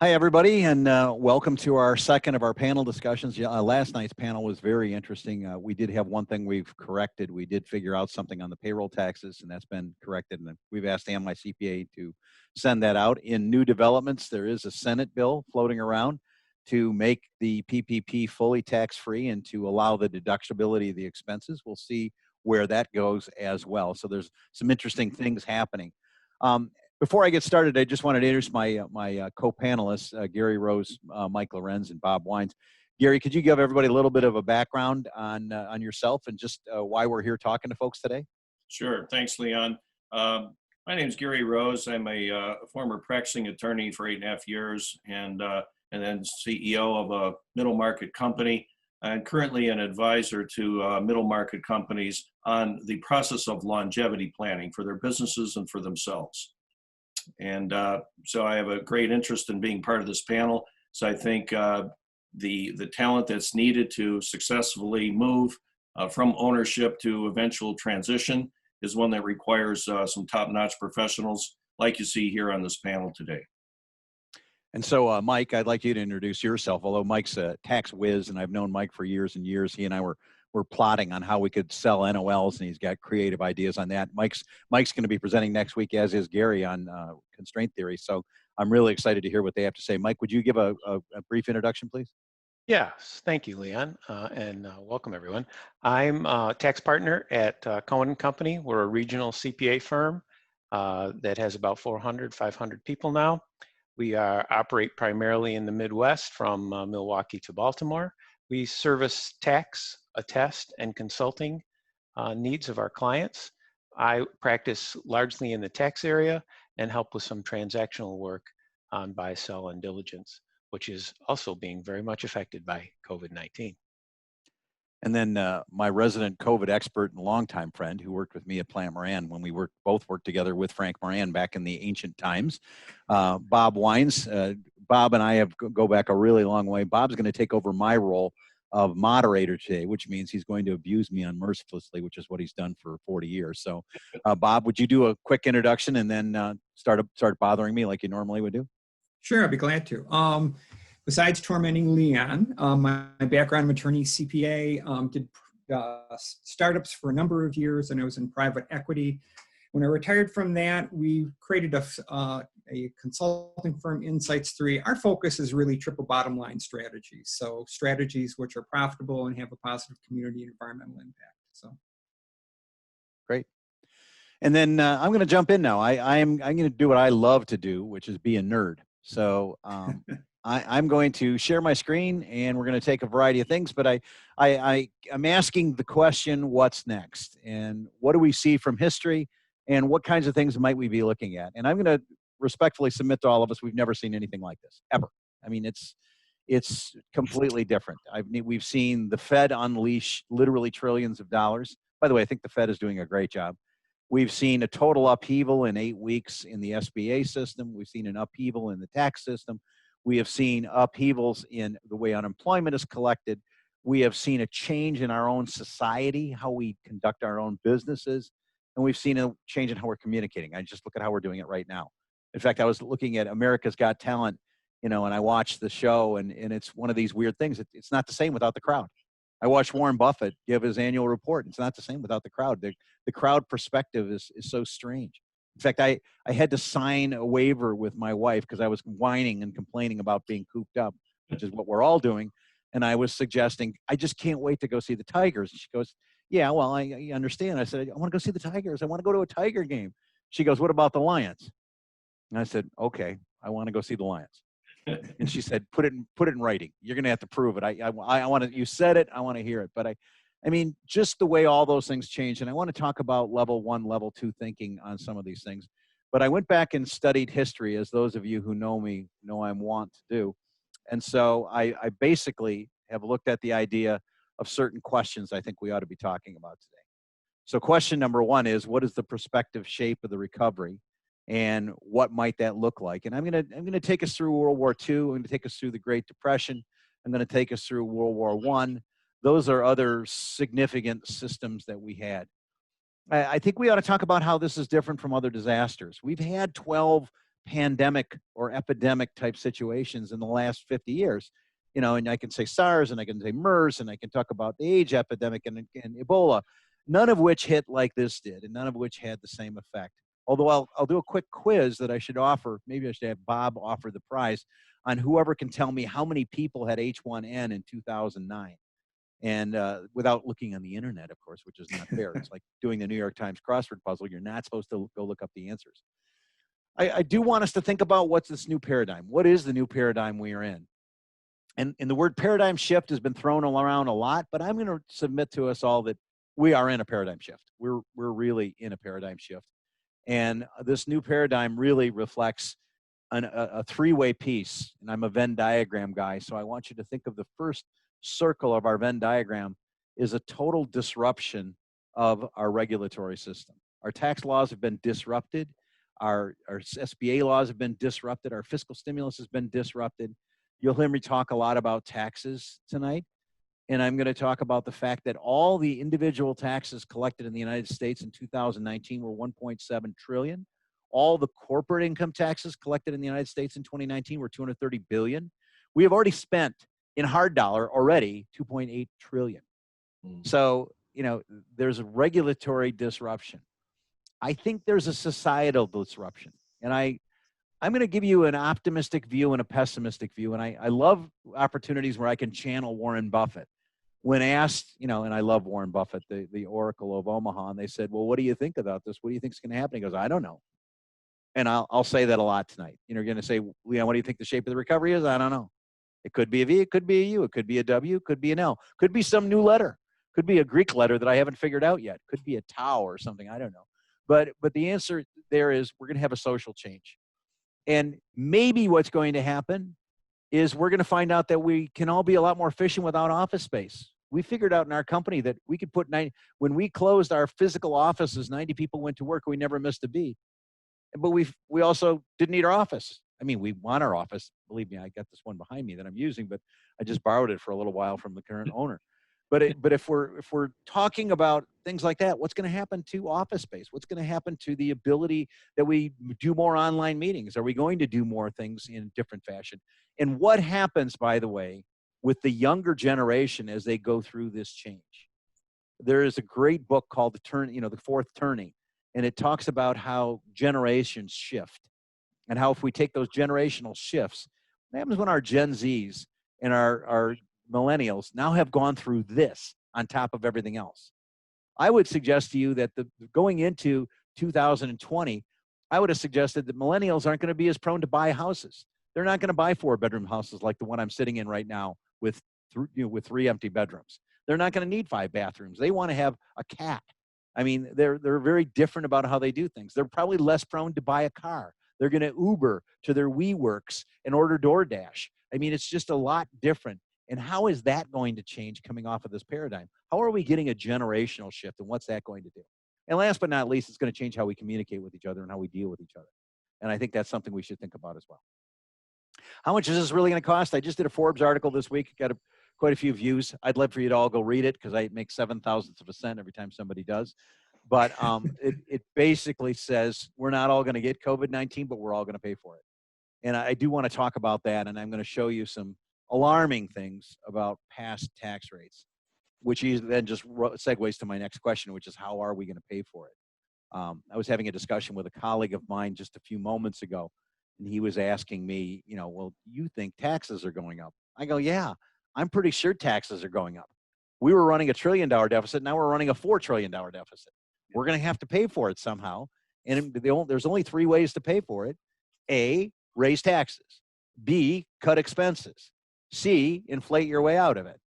Hi, everybody, and welcome to our second of our panel discussions. Last night's panel was very interesting. We did have one thing we've corrected. We did figure out something on the payroll taxes, and that's been corrected. And we've asked my CPA to send that out. In new developments, there is a Senate bill floating around to make the PPP fully tax-free and to allow the deductibility of the expenses. We'll see where that goes as well. So there's some interesting things happening. Before I get started, I just wanted to introduce my co-panelists, Gary Rose, Mike Lorenz, and Bob Wines. Gary, could you give everybody a little bit of a background on yourself and just why we're here talking to folks today? Sure. Thanks, Leon. My name is Gary Rose. I'm a former practicing attorney for 8.5 years and then CEO of a middle market company. I'm currently an advisor to middle market companies on the process of longevity planning for their businesses and for themselves. And so I have a great interest in being part of this panel. So I think the talent that's needed to successfully move from ownership to eventual transition is one that requires some top-notch professionals like you see here on this panel today. And so, Mike, I'd like you to introduce yourself, although Mike's a tax whiz, and I've known Mike for years and years. He and I were plotting on how we could sell NOLs, and he's got creative ideas on that. Mike's going to be presenting next week, as is Gary, on constraint theory. So I'm really excited to hear what they have to say. Mike, would you give a brief introduction, please? Yes, thank you, Leon, and welcome everyone. I'm a tax partner at Cohen & Company. We're a regional CPA firm that has about 500 people now. We operate primarily in the Midwest from Milwaukee to Baltimore. We service tax, attest, and consulting needs of our clients. I practice largely in the tax area and help with some transactional work on buy, sell, and diligence, which is also being very much affected by COVID-19. And then my resident COVID expert and longtime friend who worked with me at Plant Moran when we both worked together with Frank Moran back in the ancient times, Bob Wines. Bob and I go back a really long way. Bob's going to take over my role of moderator today, which means he's going to abuse me unmercilessly, which is what he's done for 40 years. So, Bob, would you do a quick introduction and then start bothering me like you normally would do? Sure, I'd be glad to. Besides tormenting Leon, my background, I'm attorney, CPA, did startups for a number of years, and I was in private equity. When I retired from that, we created a consulting firm, Insights 3. Our focus is really triple bottom line strategies. So strategies which are profitable and have a positive community and environmental impact. So. Great. And then I'm going to jump in now. I'm going to do what I love to do, which is be a nerd. So I'm going to share my screen, and we're going to take a variety of things. But I'm asking the question, what's next? And what do we see from history? And what kinds of things might we be looking at? And I'm going to respectfully submit to all of us, we've never seen anything like this, ever. I mean, it's completely different. We've seen the Fed unleash literally trillions of dollars. By the way, I think the Fed is doing a great job. We've seen a total upheaval in 8 weeks in the SBA system. We've seen an upheaval in the tax system. We have seen upheavals in the way unemployment is collected. We have seen a change in our own society, how we conduct our own businesses. And we've seen a change in how we're communicating. I just look at how we're doing it right now. In fact, I was looking at America's Got Talent, and I watched the show, and it's one of these weird things. It's not the same without the crowd. I watched Warren Buffett give his annual report. It's not the same without the crowd. The crowd perspective is so strange. In fact, I had to sign a waiver with my wife because I was whining and complaining about being cooped up, which is what we're all doing. And I was suggesting, I just can't wait to go see the Tigers. And she goes, yeah, well, I understand. I said, I want to go see the Tigers. I want to go to a Tiger game. She goes, what about the Lions? And I said, okay, I want to go see the Lions. And she said, put it in writing. You're going to have to prove it. I want to, you said it, I want to hear it. But I mean, just the way all those things change. And I want to talk about level 1, level 2 thinking on some of these things. But I went back and studied history, as those of you who know me know I'm wont to do. And so I basically have looked at the idea of certain questions I think we ought to be talking about today. So question number 1 is, what is the prospective shape of the recovery? And what might that look like? And I'm going to take us through World War II. I'm going to take us through the Great Depression. I'm going to take us through World War I. Those are other significant systems that we had. I think we ought to talk about how this is different from other disasters. We've had 12 pandemic or epidemic type situations in the last 50 years. You know, and I can say SARS, and I can say MERS, and I can talk about the AIDS epidemic and Ebola, none of which hit like this did, and none of which had the same effect. Although I'll do a quick quiz that I should offer. Maybe I should have Bob offer the prize on whoever can tell me how many people had H1N in 2009. And without looking on the internet, of course, which is not fair. It's like doing the New York Times crossword puzzle. You're not supposed to go look up the answers. I do want us to think about what's this new paradigm. What is the new paradigm we are in? And the word paradigm shift has been thrown around a lot, but I'm going to submit to us all that we are in a paradigm shift. We're really in a paradigm shift. And this new paradigm really reflects a three-way piece. And I'm a Venn diagram guy, so I want you to think of the first circle of our Venn diagram is a total disruption of our regulatory system. Our tax laws have been disrupted. Our SBA laws have been disrupted. Our fiscal stimulus has been disrupted. You'll hear me talk a lot about taxes tonight. And I'm going to talk about the fact that all the individual taxes collected in the United States in 2019 were 1.7 trillion. All the corporate income taxes collected in the United States in 2019 were 230 billion. We have already spent in hard dollar already 2.8 trillion. So, you know, there's a regulatory disruption. I think there's a societal disruption. And I'm going to give you an optimistic view and a pessimistic view. And I love opportunities where I can channel Warren Buffett. When asked, you know, and I love Warren Buffett, the Oracle of Omaha, and they said, well, what do you think about this? What do you think is going to happen? He goes, I don't know. And I'll say that a lot tonight. You know, you're going to say, Leon, what do you think the shape of the recovery is? I don't know. It could be a V, it could be a U, it could be a W, it could be an L, could be some new letter, could be a Greek letter that I haven't figured out yet, could be a tau or something, I don't know. But the answer there is we're going to have a social change. And maybe what's going to happen is we're going to find out that we can all be a lot more efficient without office space. We figured out in our company that we could put when we closed our physical offices, 90 people went to work, we never missed a beat. But we also didn't need our office. I mean, we want our office. Believe me, I got this one behind me that I'm using, but I just borrowed it for a little while from the current owner. But if we're talking about things like that, what's going to happen to office space? What's going to happen to the ability that we do more online meetings? Are we going to do more things in a different fashion? And what happens, by the way, with the younger generation as they go through this change? There is a great book called The Fourth Turning, and it talks about how generations shift and how if we take those generational shifts, what happens when our Gen Zs and our millennials now have gone through this on top of everything else. I would suggest to you that going into 2020, I would have suggested that millennials aren't going to be as prone to buy houses. They're not going to buy 4-bedroom houses like the one I'm sitting in right now with 3 empty bedrooms. They're not going to need 5 bathrooms. They want to have a cat. I mean, they're very different about how they do things. They're probably less prone to buy a car. They're going to Uber to their WeWorks and order DoorDash. I mean, it's just a lot different. And how is that going to change coming off of this paradigm? How are we getting a generational shift, and what's that going to do? And last but not least, it's going to change how we communicate with each other and how we deal with each other. And I think that's something we should think about as well. How much is this really going to cost? I just did a Forbes article this week. Got quite a few views. I'd love for you to all go read it because I make 0.007 every time somebody does. But it basically says we're not all going to get COVID-19, but we're all going to pay for it. And I do want to talk about that, and I'm going to show you some alarming things about past tax rates, which then just segues to my next question, which is how are we going to pay for it? I was having a discussion with a colleague of mine just a few moments ago, and he was asking me, well, you think taxes are going up? I go, yeah, I'm pretty sure taxes are going up. We were running $1 trillion deficit. Now we're running a $4 trillion deficit. We're going to have to pay for it somehow. And there's only 3 ways to pay for it. A, raise taxes. B, cut expenses. C, inflate your way out of it.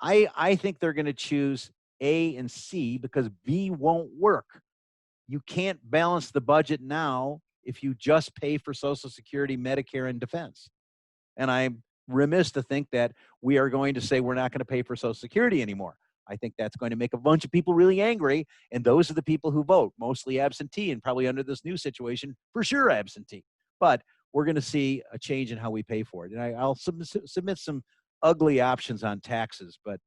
I think they're going to choose A and C because B won't work. You can't balance the budget now if you just pay for Social Security, Medicare, and defense. And I'm remiss to think that we are going to say we're not going to pay for Social Security anymore. I think that's going to make a bunch of people really angry, and those are the people who vote, mostly absentee, and probably under this new situation, for sure absentee. But we're going to see a change in how we pay for it. And I'll submit some ugly options on taxes, but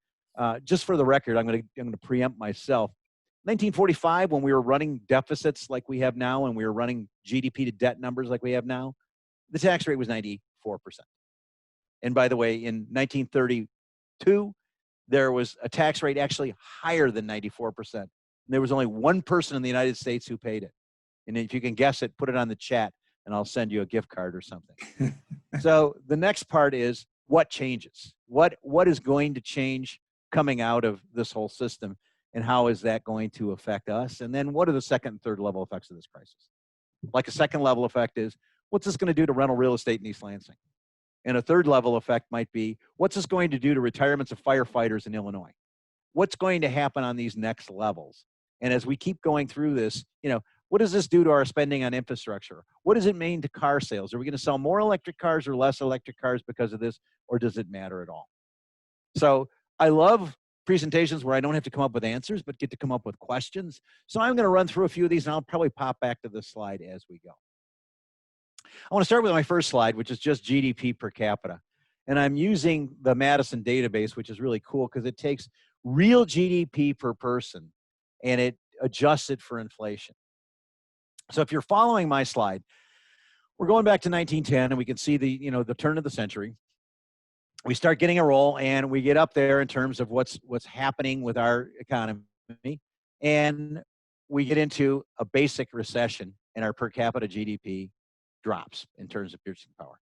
just for the record, I'm going to preempt myself. 1945, when we were running deficits like we have now and we were running GDP to debt numbers like we have now, the tax rate was 94%. And by the way, in 1932, there was a tax rate actually higher than 94%. And there was only one person in the United States who paid it. And if you can guess it, put it on the chat and I'll send you a gift card or something. So the next part is what changes? What is going to change coming out of this whole system, and how is that going to affect us? And then what are the second and third level effects of this crisis? Like a second level effect is, what's this going to do to rental real estate in East Lansing? And a third level effect might be, what's this going to do to retirements of firefighters in Illinois? What's going to happen on these next levels? And as we keep going through this, what does this do to our spending on infrastructure? What does it mean to car sales? Are we going to sell more electric cars or less electric cars because of this, or does it matter at all? So I love presentations where I don't have to come up with answers, but get to come up with questions. So I'm going to run through a few of these, and I'll probably pop back to this slide as we go. I want to start with my first slide, which is just GDP per capita. And I'm using the Madison database, which is really cool because it takes real GDP per person and it adjusts it for inflation. So if you're following my slide, we're going back to 1910, and we can see the turn of the century. We start getting a roll, and we get up there in terms of what's happening with our economy, and we get into a basic recession, and our per capita GDP drops in terms of purchasing power.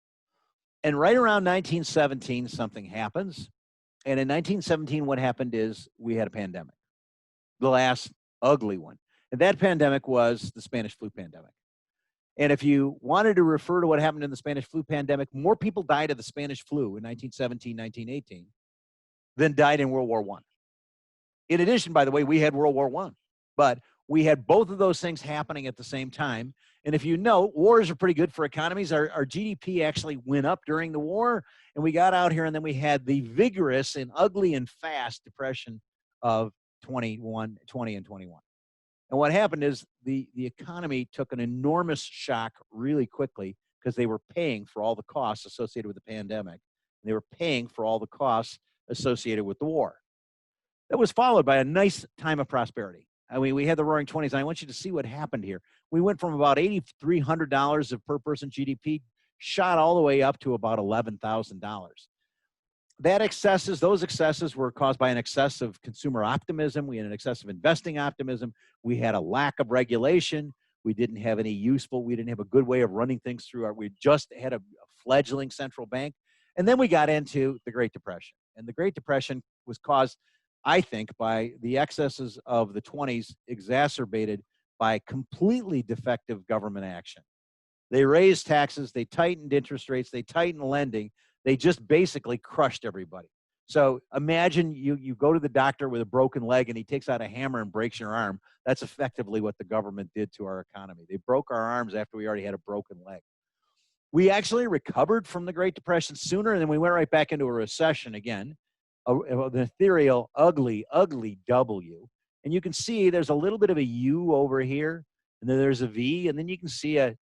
And right around 1917, something happens. And in 1917, what happened is we had a pandemic, the last ugly one. And that pandemic was the Spanish flu pandemic. And if you wanted to refer to what happened in the Spanish flu pandemic, more people died of the Spanish flu in 1917, 1918 than died in World War I. In addition, by the way, we had World War I, but we had both of those things happening at the same time. And if you know, wars are pretty good for economies. Our GDP actually went up during the war, and we got out here, and then we had the vigorous and ugly and fast depression of 20 and 21. And what happened is the economy took an enormous shock really quickly because they were paying for all the costs associated with the pandemic. And they were paying for all the costs associated with the war. That was followed by a nice time of prosperity. I mean, we had the Roaring 20s, and I want you to see what happened here. We went from about $8,300 of per person GDP, shot all the way up to about $11,000. Those excesses were caused by an excess of consumer optimism. We had an excess of investing optimism. We had a lack of regulation. We didn't have we didn't have a good way of running things through we just had a fledgling central bank. And then we got into the Great Depression. And the Great Depression was caused, I think, by the excesses of the 20s exacerbated by completely defective government action. They raised taxes, they tightened interest rates, they tightened lending. They just basically crushed everybody. So imagine you go to the doctor with a broken leg and he takes out a hammer and breaks your arm. That's effectively what the government did to our economy. They broke our arms after we already had a broken leg. We actually recovered from the Great Depression sooner, and then we went right back into a recession again, an ethereal, ugly, ugly W. And you can see there's a little bit of a U over here, and then there's a V, and then you can see a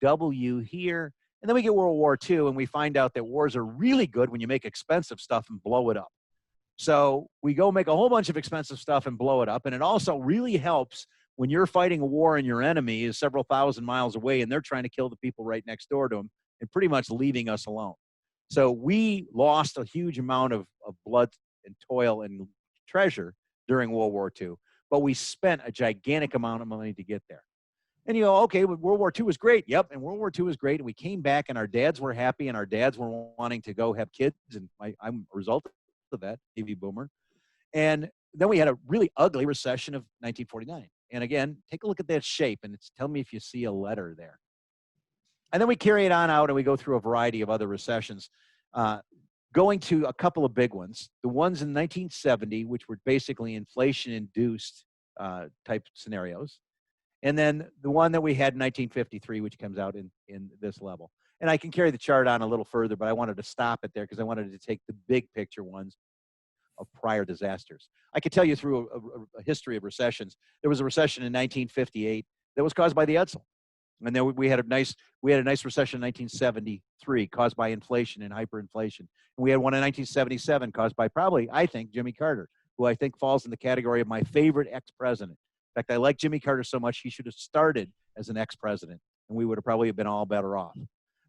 W here. And then we get World War II, and we find out that wars are really good when you make expensive stuff and blow it up. So we go make a whole bunch of expensive stuff and blow it up. And it also really helps when you're fighting a war and your enemy is several thousand miles away and they're trying to kill the people right next door to them and pretty much leaving us alone. So we lost a huge amount of blood and toil and treasure during World War II, but we spent a gigantic amount of money to get there. And you go, okay, World War II was great. Yep, and World War II was great. And we came back, and our dads were happy, and our dads were wanting to go have kids. And I'm a result of that, baby boomer. And then we had a really ugly recession of 1949. And again, take a look at that shape, and tell me if you see a letter there. And then we carry it on out, and we go through a variety of other recessions, going to a couple of big ones. The ones in 1970, which were basically inflation-induced type scenarios. And then the one that we had in 1953, which comes out in this level. And I can carry the chart on a little further, but I wanted to stop it there because I wanted to take the big picture ones of prior disasters. I could tell you through a history of recessions. There was a recession in 1958 that was caused by the Edsel. And then we had a nice recession in 1973 caused by inflation and hyperinflation. And we had one in 1977 caused by probably, I think, Jimmy Carter, who I think falls in the category of my favorite ex-president. In fact, I like Jimmy Carter so much, he should have started as an ex-president, and we would have probably been all better off.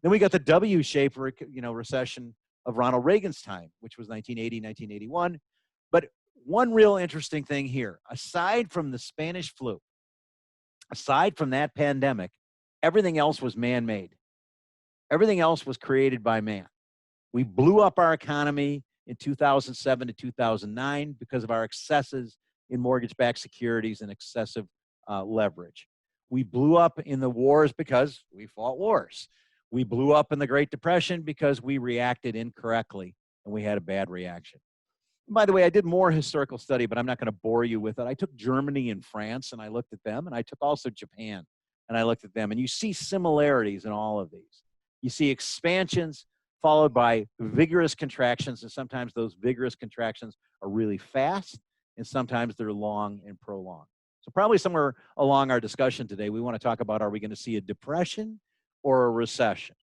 Then we got the W-shaped, recession of Ronald Reagan's time, which was 1980, 1981. But one real interesting thing here, aside from the Spanish flu, aside from that pandemic, everything else was man-made. Everything else was created by man. We blew up our economy in 2007 to 2009 because of our excesses in mortgage-backed securities and excessive leverage. We blew up in the wars because we fought wars. We blew up in the Great Depression because we reacted incorrectly and we had a bad reaction. And by the way, I did more historical study, but I'm not going to bore you with it. I took Germany and France and I looked at them, and I took also Japan and I looked at them, and you see similarities in all of these. You see expansions followed by vigorous contractions, and sometimes those vigorous contractions are really fast, and sometimes they're long and prolonged. So probably somewhere along our discussion today, we want to talk about, are we going to see a depression or a recession?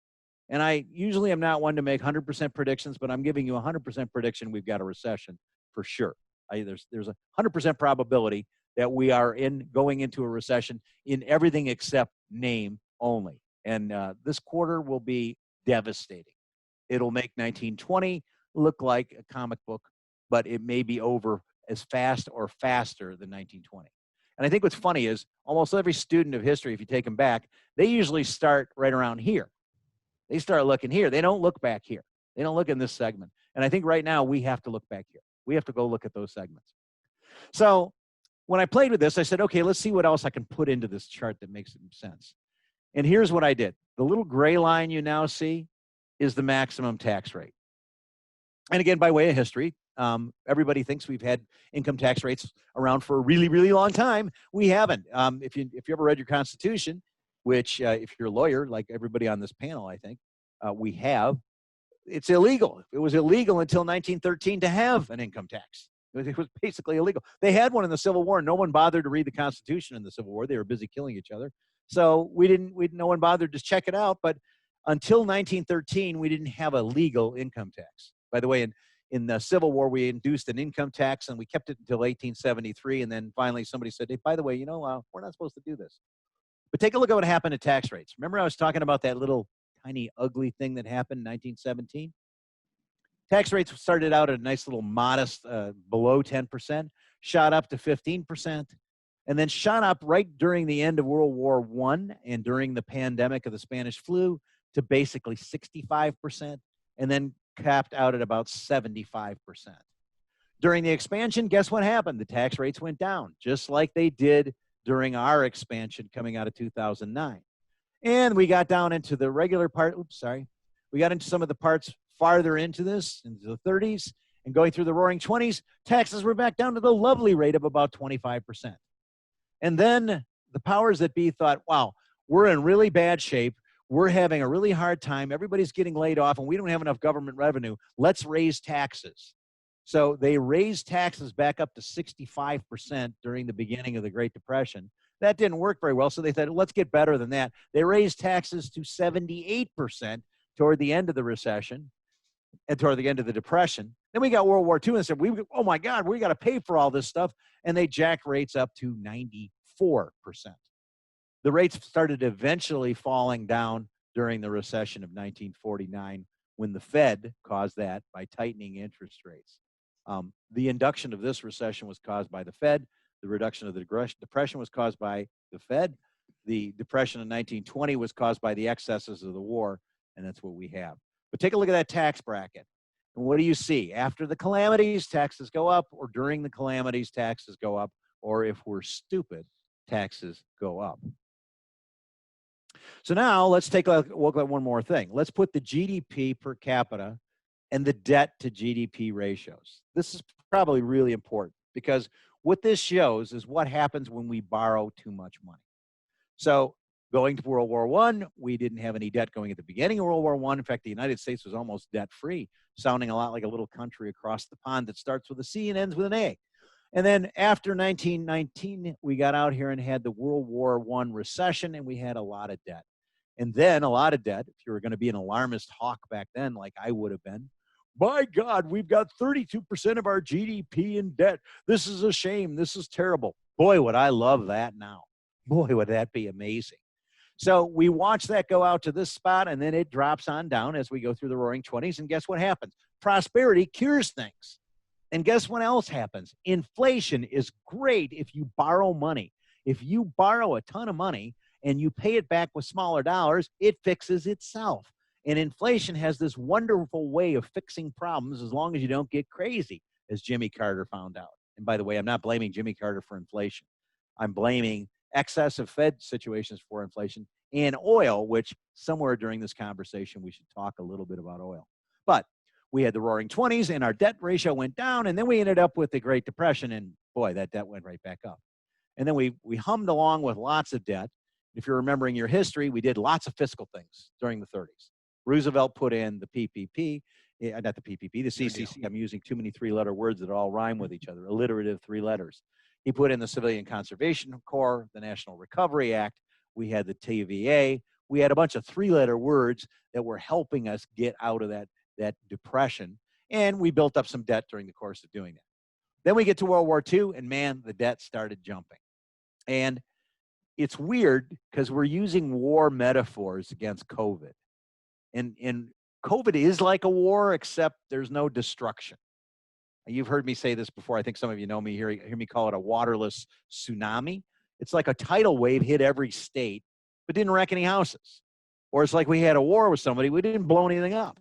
And I usually am not one to make 100% predictions, but I'm giving you a 100% prediction we've got a recession for sure. There's a 100% probability that we are going into a recession in everything except name only. And this quarter will be devastating. It'll make 1920 look like a comic book, but it may be over as fast or faster than 1920. And I think what's funny is almost every student of history, if you take them back, they usually start right around here. They start looking here. They don't look back here. They don't look in this segment. And I think right now we have to look back here. We have to go look at those segments. So when I played with this, I said, okay, let's see what else I can put into this chart that makes sense. And here's what I did. The little gray line you now see is the maximum tax rate. And again, by way of history, everybody thinks we've had income tax rates around for a really, really long time. We haven't. If you ever read your Constitution, which if you're a lawyer, like everybody on this panel, I think, we have, it's illegal. It was illegal until 1913 to have an income tax. It was basically illegal. They had one in the Civil War. No one bothered to read the Constitution in the Civil War. They were busy killing each other. So no one bothered to check it out. But until 1913, we didn't have a legal income tax. By the way, in the Civil War, we induced an income tax, and we kept it until 1873. And then finally somebody said, hey, by the way, we're not supposed to do this. But take a look at what happened to tax rates. Remember I was talking about that little tiny ugly thing that happened in 1917? Tax rates started out at a nice little modest below 10%, shot up to 15%, and then shot up right during the end of World War I and during the pandemic of the Spanish flu to basically 65%, and then capped out at about 75%. During the expansion, guess what happened? The tax rates went down, just like they did during our expansion coming out of 2009. And we got down into the regular part, we got into some of the parts farther into this, into the 30s, and going through the roaring 20s, taxes were back down to the lovely rate of about 25%. And then the powers that be thought, wow, we're in really bad shape. We're having a really hard time. Everybody's getting laid off, and we don't have enough government revenue. Let's raise taxes. So they raised taxes back up to 65% during the beginning of the Great Depression. That didn't work very well, so they thought, let's get better than that. They raised taxes to 78% toward the end of the recession and toward the end of the Depression. Then we got World War II and said, oh my God, we got to pay for all this stuff. And they jacked rates up to 94%. The rates started eventually falling down during the recession of 1949 when the Fed caused that by tightening interest rates. The induction of this recession was caused by the Fed. The reduction of the Depression was caused by the Fed. The Depression in 1920 was caused by the excesses of the war, and that's what we have. But take a look at that tax bracket. And what do you see? After the calamities, taxes go up, or during the calamities, taxes go up, or if we're stupid, taxes go up. So now let's take a look at one more thing. Let's put the GDP per capita and the debt to GDP ratios. This is probably really important because what this shows is what happens when we borrow too much money. So going to World War I, we didn't have any debt going at the beginning of World War I. In fact, the United States was almost debt-free, sounding a lot like a little country across the pond that starts with a C and ends with an A. And then after 1919, we got out here and had the World War I recession, and we had a lot of debt. And then a lot of debt, if you were going to be an alarmist hawk back then, like I would have been, by God, we've got 32% of our GDP in debt. This is a shame. This is terrible. Boy, would I love that now. Boy, would that be amazing. So we watch that go out to this spot, and then it drops on down as we go through the roaring 20s. And guess what happens? Prosperity cures things. And guess what else happens? Inflation is great if you borrow money. If you borrow a ton of money and you pay it back with smaller dollars, it fixes itself. And inflation has this wonderful way of fixing problems as long as you don't get crazy, as Jimmy Carter found out. And by the way, I'm not blaming Jimmy Carter for inflation. I'm blaming excessive Fed situations for inflation and oil, which somewhere during this conversation, we should talk a little bit about oil. But we had the roaring 20s and our debt ratio went down, and then we ended up with the Great Depression, and boy, that debt went right back up. And then we hummed along with lots of debt. If you're remembering your history, we did lots of fiscal things during the 30s. Roosevelt put in the PPP, not the PPP, the CCC. I'm using too many three-letter words that all rhyme with each other, alliterative three letters. He put in the Civilian Conservation Corps, the National Recovery Act. We had the TVA. We had a bunch of three-letter words that were helping us get out of that depression. And we built up some debt during the course of doing that. Then we get to World War II, and man, the debt started jumping. And it's weird because we're using war metaphors against COVID. And COVID is like a war, except there's no destruction. You've heard me say this before. I think some of you know me, hear me call it a waterless tsunami. It's like a tidal wave hit every state, but didn't wreck any houses. Or it's like we had a war with somebody, we didn't blow anything up.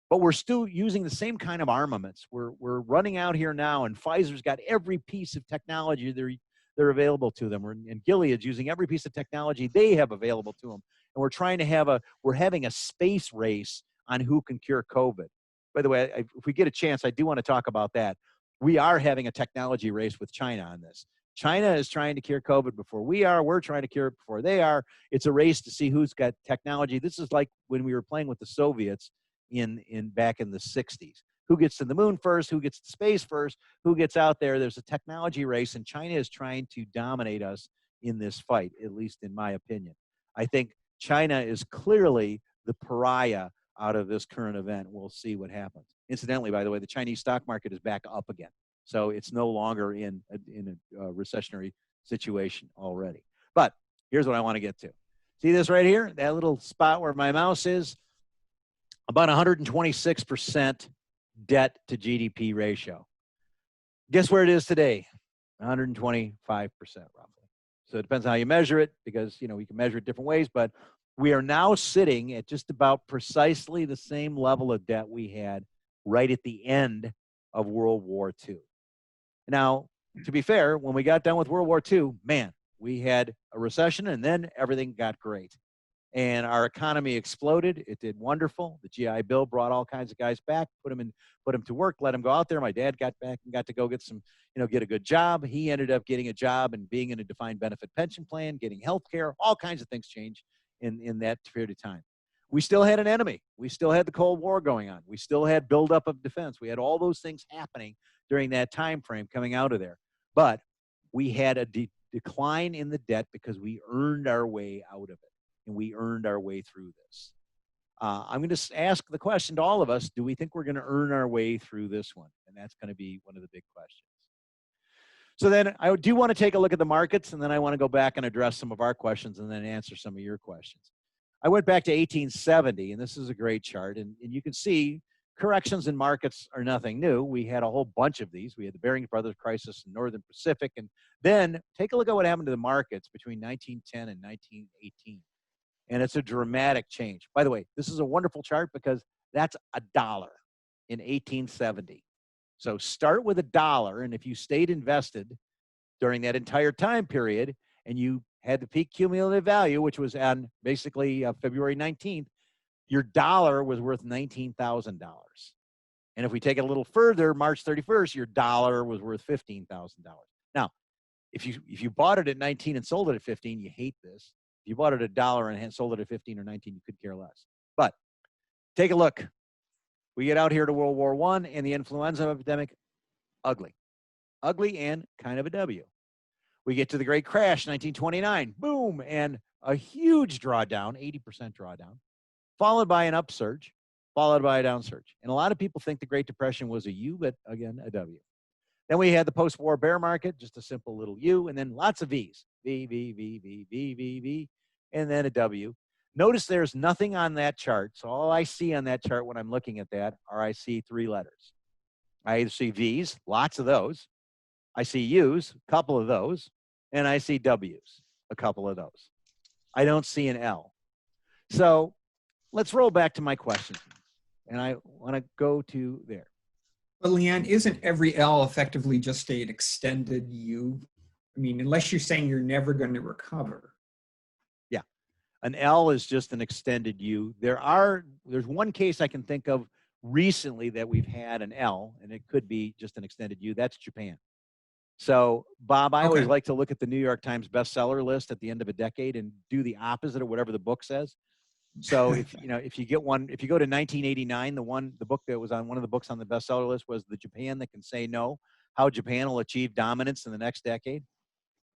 But we're still using the same kind of armaments. We're running out here now, and Pfizer's got every piece of technology they're available to them. And Gilead's using every piece of technology they have available to them. And we're having a space race on who can cure COVID. By the way, if we get a chance, I do want to talk about that. We are having a technology race with China on this. China is trying to cure COVID before we are. We're trying to cure it before they are. It's a race to see who's got technology. This is like when we were playing with the Soviets back in the 60s. Who gets to the moon first? Who gets to space first? Who gets out there? There's a technology race, and China is trying to dominate us in this fight, at least in my opinion. I think China is clearly the pariah out of this current event. We'll see what happens. Incidentally, by the way, the Chinese stock market is back up again. So it's no longer in a recessionary situation already. But here's what I want to get to. See this right here? That little spot where my mouse is? About 126% debt to GDP ratio. Guess where it is today? 125% roughly. So it depends on how you measure it, because we can measure it different ways, but we are now sitting at just about precisely the same level of debt we had right at the end of World War II. Now, to be fair, when we got done with World War II, man, we had a recession and then everything got great. And our economy exploded. It did wonderful. The GI Bill brought all kinds of guys back, put them to work, let them go out there. My dad got back and got to go get get a good job. He ended up getting a job and being in a defined benefit pension plan, getting health care. All kinds of things changed in that period of time. We still had an enemy. We still had the Cold War going on. We still had buildup of defense. We had all those things happening during that time frame coming out of there. But we had a decline in the debt because we earned our way out of it. And we earned our way through this. I'm going to ask the question to all of us, do we think we're going to earn our way through this one? And that's going to be one of the big questions. So then I do want to take a look at the markets, and then I want to go back and address some of our questions and then answer some of your questions. I went back to 1870, and this is a great chart. And you can see corrections in markets are nothing new. We had a whole bunch of these. We had the Baring Brothers crisis in Northern Pacific. And then take a look at what happened to the markets between 1910 and 1918. And it's a dramatic change. By the way, this is a wonderful chart because that's $1 in 1870. So start with $1, and if you stayed invested during that entire time period and you had the peak cumulative value, which was on basically February 19th, your dollar was worth $19,000. And if we take it a little further, March 31st, your dollar was worth $15,000. Now, if you bought it at 19 and sold it at 15, you hate this. If you bought it at $1 and sold it at 15 or 19, you could care less. But take a look. We get out here to World War I and the influenza epidemic, ugly. Ugly and kind of a W. We get to the Great Crash, 1929, boom, and a huge drawdown, 80% drawdown, followed by an upsurge, followed by a downsurge. And a lot of people think the Great Depression was a U, but again, a W. Then we had the post-war bear market, just a simple little U, and then lots of V's. V, V, V, V, V, V, V, and then a W. Notice there's nothing on that chart. So all I see on that chart when I'm looking at that are I see 3 letters. I either see V's, lots of those. I see U's, a couple of those. And I see W's, a couple of those. I don't see an L. So let's roll back to my question. And I want to go to there. But Leanne, isn't every L effectively just an extended U? I mean, unless you're saying you're never going to recover. Yeah. An L is just an extended U. There's one case I can think of recently that we've had an L, and it could be just an extended U. That's Japan. So, Bob, I always like to look at the New York Times bestseller list at the end of a decade and do the opposite of whatever the book says. So if you go to 1989, the book that was on one of the books on the bestseller list was The Japan That Can Say No, How Japan Will Achieve Dominance in the Next Decade.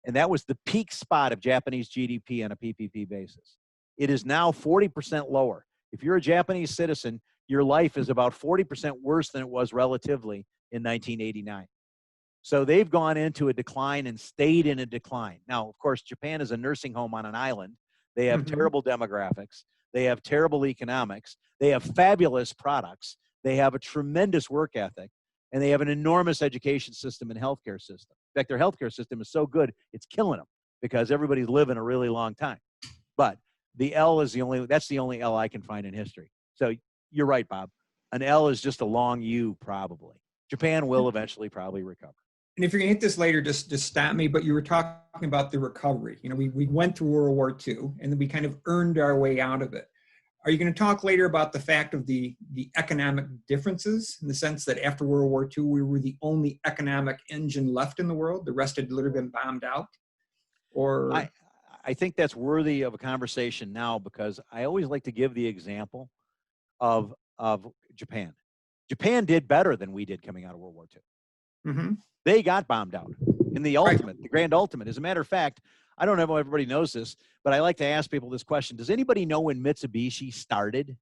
And that was the peak spot of Japanese GDP on a PPP basis. It is now 40% lower. If you're a Japanese citizen, your life is about 40% worse than it was relatively in 1989. So they've gone into a decline and stayed in a decline. Now, of course, Japan is a nursing home on an island. They have terrible demographics. They have terrible economics. They have fabulous products. They have a tremendous work ethic. And they have an enormous education system and healthcare system. In fact, their healthcare system is so good, it's killing them because everybody's living a really long time. But the L is that's the only L I can find in history. So you're right, Bob. An L is just a long U, probably. Japan will eventually probably recover. And if you're going to hit this later, just stop me. But you were talking about the recovery. We went through World War II, and then we kind of earned our way out of it. Are you going to talk later about the fact of the economic differences in the sense that after World War II, we were the only economic engine left in the world? The rest had literally been bombed out? Or I think that's worthy of a conversation now because I always like to give the example of Japan. Japan did better than we did coming out of World War II. Mm-hmm. They got bombed out in the ultimate, the grand ultimate. As a matter of fact, I don't know if everybody knows this, but I like to ask people this question. Does anybody know when Mitsubishi started?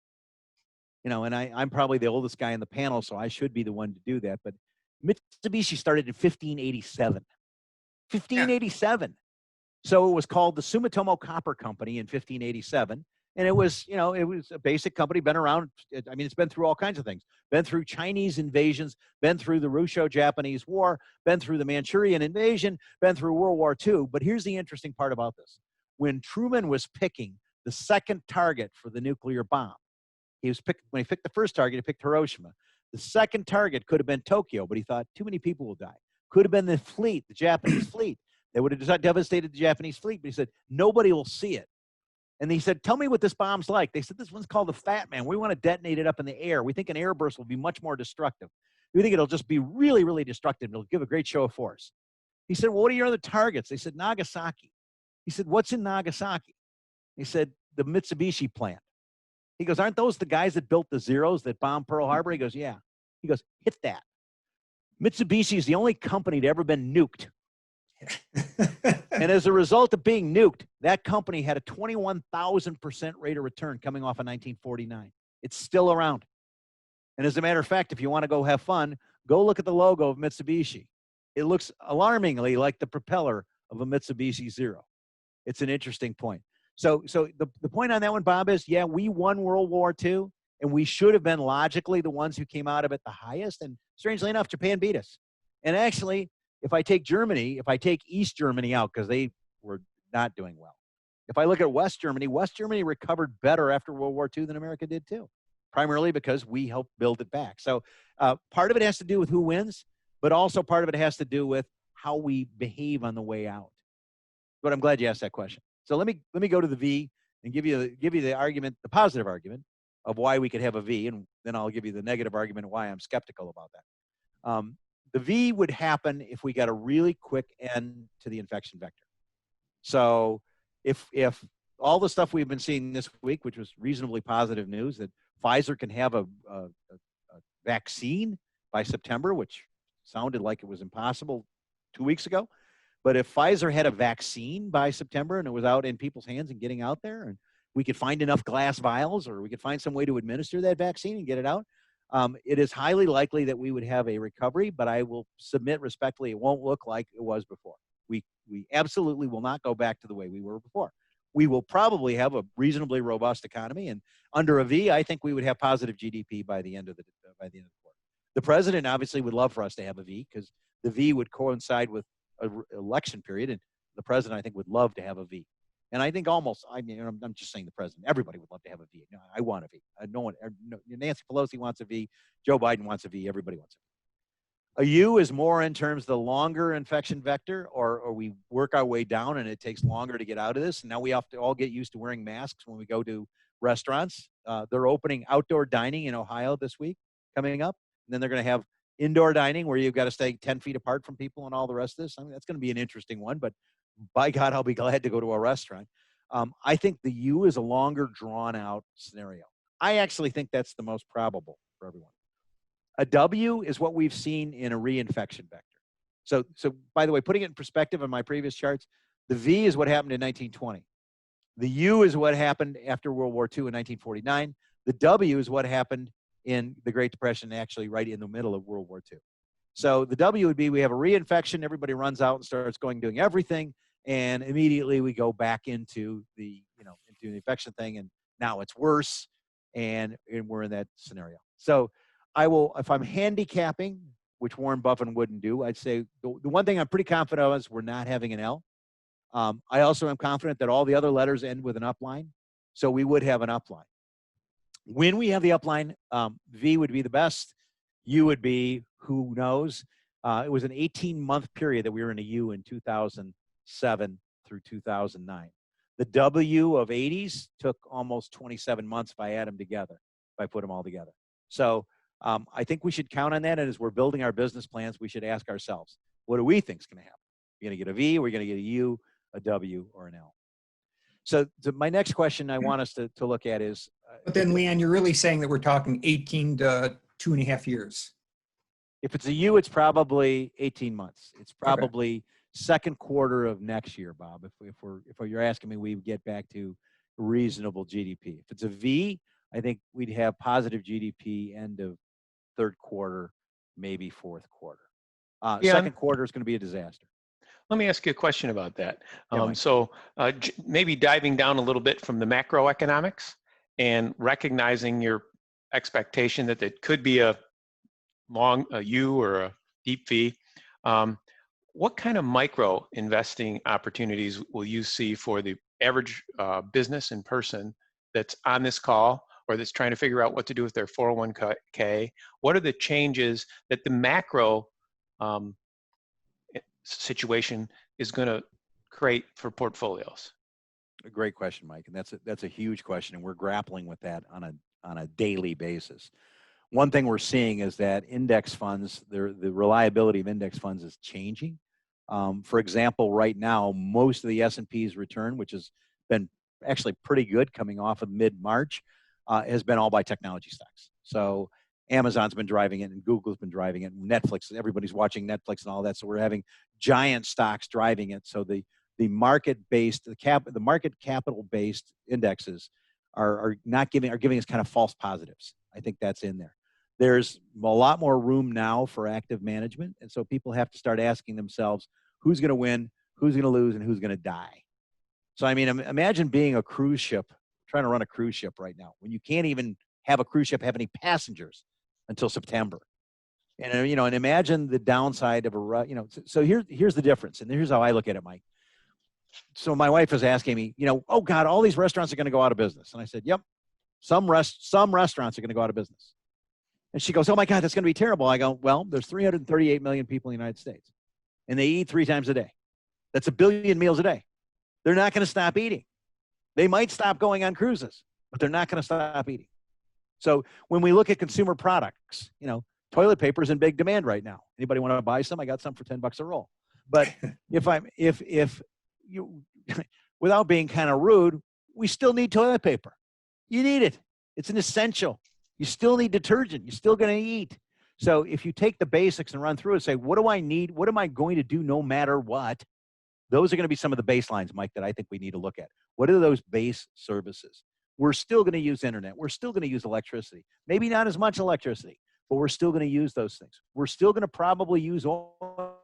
And I'm probably the oldest guy in the panel, so I should be the one to do that. But Mitsubishi started in 1587. 1587. So it was called the Sumitomo Copper Company in 1587. And it was, it was a basic company, been around. I mean, it's been through all kinds of things. Been through Chinese invasions, been through the Russo-Japanese War, been through the Manchurian invasion, been through World War II. But here's the interesting part about this. When Truman was picking the second target for the nuclear bomb, when he picked the first target, he picked Hiroshima. The second target could have been Tokyo, but he thought too many people will die. Could have been the fleet, the Japanese fleet. They would have devastated the Japanese fleet, but he said, nobody will see it. And he said, tell me what this bomb's like. They said, this one's called the Fat Man. We want to detonate it up in the air. We think an airburst will be much more destructive. We think it'll just be really, really destructive. It'll give a great show of force. He said, well, what are your other targets? They said, Nagasaki. He said, what's in Nagasaki? He said, the Mitsubishi plant. He goes, aren't those the guys that built the Zeros that bombed Pearl Harbor? He goes, yeah. He goes, hit that. Mitsubishi is the only company to ever been nuked. And as a result of being nuked, that company had a 21,000% rate of return coming off of 1949. It's still around. And as a matter of fact, if you want to go have fun, go look at the logo of Mitsubishi. It looks alarmingly like the propeller of a Mitsubishi Zero. It's an interesting point. So the point on that one, Bob, is, yeah, we won World War II, and we should have been logically the ones who came out of it the highest. And strangely enough, Japan beat us. And actually, if I take East Germany out because they were not doing well. If I look at West Germany recovered better after World War II than America did too, primarily because we helped build it back. So part of it has to do with who wins, but also part of it has to do with how we behave on the way out. But I'm glad you asked that question. So let me go to the V and give you the argument, the positive argument of why we could have a V, and then I'll give you the negative argument of why I'm skeptical about that. The V would happen if we got a really quick end to the infection vector. So if all the stuff we've been seeing this week, which was reasonably positive news, that Pfizer can have a vaccine by September, which sounded like it was impossible 2 weeks ago. But if Pfizer had a vaccine by September and it was out in people's hands and getting out there, and we could find enough glass vials, or we could find some way to administer that vaccine and get it out, It is highly likely that we would have a recovery, but I will submit respectfully, it won't look like it was before. We absolutely will not go back to the way we were before. We will probably have a reasonably robust economy, and under a V, I think we would have positive GDP by the end of the quarter. The president obviously would love for us to have a V because the V would coincide with an election period, and the president I think would love to have a V. And I think almost, I mean, I'm just saying the president, everybody would love to have a V. No, I want a V. No one, no, Nancy Pelosi wants a V. Joe Biden wants a V. Everybody wants a V. A U is more in terms of the longer infection vector, or we work our way down and it takes longer to get out of this. And now we have to all get used to wearing masks when we go to restaurants. They're opening outdoor dining in Ohio this week coming up. And then they're going to have indoor dining where you've got to stay 10 feet apart from people and all the rest of this. I mean, that's going to be an interesting one, but by God, I'll be glad to go to a restaurant. I think the U is a longer drawn out scenario. I actually think that's the most probable for everyone. A W is what we've seen in a reinfection vector. So by the way, putting it in perspective on my previous charts, the V is what happened in 1920. The U is what happened after World War II in 1949. The W is what happened in the Great Depression, actually right in the middle of World War II. So the W would be we have a reinfection, everybody runs out and starts doing everything, and immediately we go back into the into the infection thing, and now it's worse, and we're in that scenario. So I will, if I'm handicapping, which Warren Buffett wouldn't do, I'd say the one thing I'm pretty confident of is we're not having an L. I also am confident that all the other letters end with an upline, so we would have an upline. When we have the upline, V would be the best. U would be who knows. It was an 18-month period that we were in a U in 2007 through 2009. The W of 80s took almost 27 months if I add them together, if I put them all together. So I think we should count on that. And as we're building our business plans, we should ask ourselves, what do we think is going to happen? We're going to get a V, we're going to get a U, a W, or an L. So my next question I want us to look at is. But then, Leon, you're really saying that we're talking 18 to 2.5 years. If it's a U, it's probably 18 months. It's probably okay. Second quarter of next year, Bob. If you're asking me, we get back to reasonable GDP. If it's a V, I think we'd have positive GDP end of third quarter, maybe fourth quarter. Second quarter is going to be a disaster. Let me ask you a question about that. Yeah, maybe diving down a little bit from the macroeconomics and recognizing your expectation that it could be a U or a deep V. What kind of micro investing opportunities will you see for the average business and person that's on this call or that's trying to figure out what to do with their 401k? What are the changes that the macro situation is going to create for portfolios? A great question, Mike, and that's a huge question, and we're grappling with that on a daily basis. One thing we're seeing is that index funds, the reliability of index funds is changing. For example, right now, most of the S&P's return, which has been actually pretty good coming off of mid-March, has been all by technology stocks. So Amazon's been driving it, and Google's been driving it, and Netflix, everybody's watching Netflix and all that. So we're having giant stocks driving it. So the market-based, the market capital-based indexes are giving us kind of false positives. I think that's in there. There's a lot more room now for active management. And so people have to start asking themselves, who's going to win, who's going to lose, and who's going to die. So, I mean, imagine being a cruise ship, trying to run a cruise ship right now, when you can't even have a cruise ship have any passengers until September. And, and imagine the downside of so here's the difference. And here's how I look at it, Mike. So my wife was asking me, oh God, all these restaurants are going to go out of business. And I said, yep, some restaurants are going to go out of business. And she goes, oh my God, that's going to be terrible. I go, well, there's 338 million people in the United States, and they eat 3 times a day. That's 1 billion meals a day. They're not going to stop eating. They might stop going on cruises, but they're not going to stop eating. So when we look at consumer products, toilet paper is in big demand right now. Anybody want to buy some? I got some for $10 a roll. But if you, without being kind of rude, we still need toilet paper. You need it. It's an essential. You still need detergent. You're still going to eat. So if you take the basics and run through it and say, what do I need? What am I going to do no matter what? Those are going to be some of the baselines, Mike, that I think we need to look at. What are those base services? we're still going to use internet. We're still going to use electricity. Maybe not as much electricity, but we're still going to use those things. We're still going to probably use oil.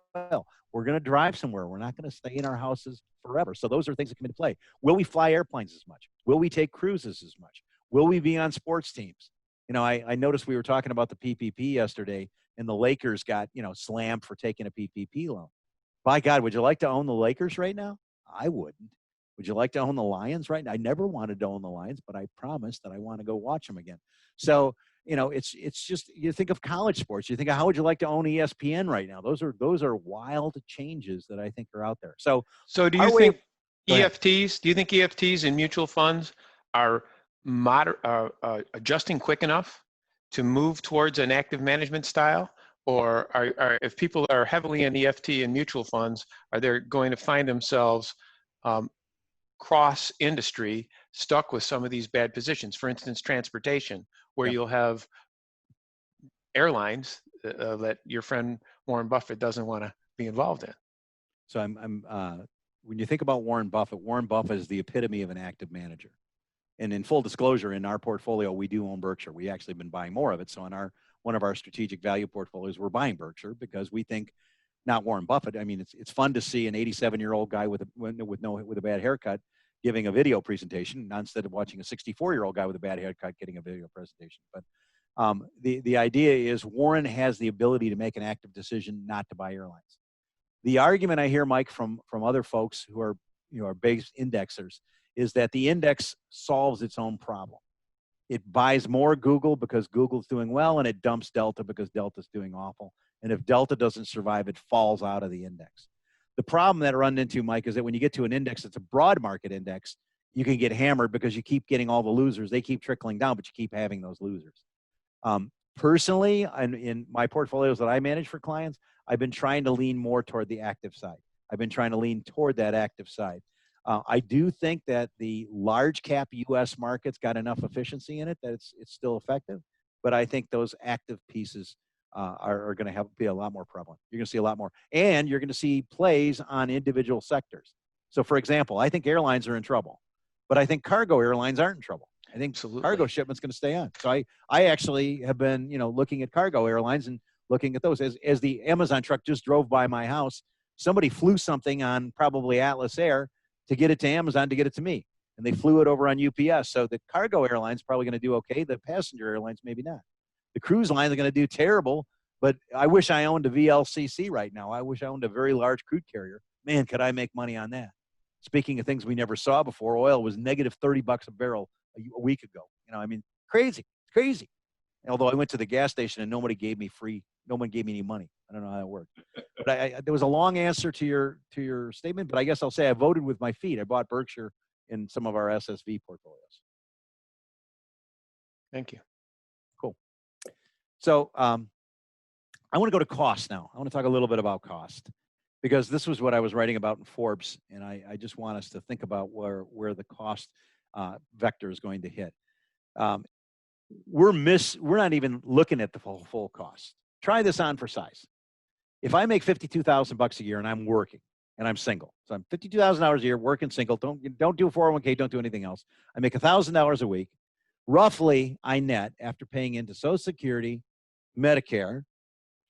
We're going to drive somewhere. We're not going to stay in our houses forever. So those are things that come into play. Will we fly airplanes as much? Will we take cruises as much? Will we be on sports teams? You know, I noticed we were talking about the PPP yesterday, and the Lakers got, you know, slammed for taking a PPP loan. By God, would you like to own the Lakers right now? I wouldn't. Would you like to own the Lions right now? I never wanted to own the Lions, but I promised that I want to go watch them again. So, you know, it's just, you think of college sports. You think of how would you like to own ESPN right now? Those are wild changes that I think are out there. So do you think EFTs? Do you think EFTs and mutual funds are adjusting quick enough to move towards an active management style? Or are if people are heavily in EFT and mutual funds, are they going to find themselves cross industry stuck with some of these bad positions? For instance, transportation, where you'll have airlines that your friend Warren Buffett doesn't want to be involved in. So when you think about Warren Buffett is the epitome of an active manager. And in full disclosure, in our portfolio, we do own Berkshire. We actually have been buying more of it. So in one of our strategic value portfolios, we're buying Berkshire because we think, not Warren Buffett. I mean, it's fun to see an 87-year-old guy with a bad haircut giving a video presentation, instead of watching a 64-year-old guy with a bad haircut getting a video presentation. But the idea is Warren has the ability to make an active decision not to buy airlines. The argument I hear, Mike, from other folks who are base indexers is that the index solves its own problem. It buys more Google because Google's doing well, and it dumps Delta because Delta's doing awful. And if Delta doesn't survive, it falls out of the index. The problem that I run into, Mike, is that when you get to an index that's a broad market index, you can get hammered because you keep getting all the losers. They keep trickling down, but you keep having those losers. Personally, in my portfolios that I manage for clients, I've been trying to lean more toward the active side. I've been trying to lean toward that active side. I do think that the large cap U.S. market's got enough efficiency in it that it's still effective, but I think those active pieces are going to be a lot more prevalent. You're going to see a lot more, and you're going to see plays on individual sectors. So, for example, I think airlines are in trouble, but I think cargo airlines aren't in trouble. I think cargo shipment's going to stay on. So I actually have been, looking at cargo airlines and looking at those. As the Amazon truck just drove by my house, somebody flew something on probably Atlas Air to get it to Amazon to get it to me. And they flew it over on UPS. So the cargo airline's probably going to do okay. The passenger airlines, maybe not. The cruise lines are going to do terrible, but I wish I owned a VLCC right now. I wish I owned a very large crude carrier. Man, could I make money on that? Speaking of things we never saw before, oil was negative $30 a barrel a week ago. Crazy. Although I went to the gas station and no one gave me any money. I don't know how that worked. But there was a long answer to your statement, but I guess I'll say I voted with my feet. I bought Berkshire in some of our SSV portfolios. Thank you. Cool. So I want to go to cost now. I want to talk a little bit about cost, because this was what I was writing about in Forbes, and I just want us to think about where the cost vector is going to hit. We're not even looking at the full cost. Try this on for size. If I make $52,000 a year and I'm working and I'm single, so I'm $52,000 a year working single, don't do a 401k, don't do anything else. I make $1,000 a week. Roughly, I net after paying into Social Security, Medicare,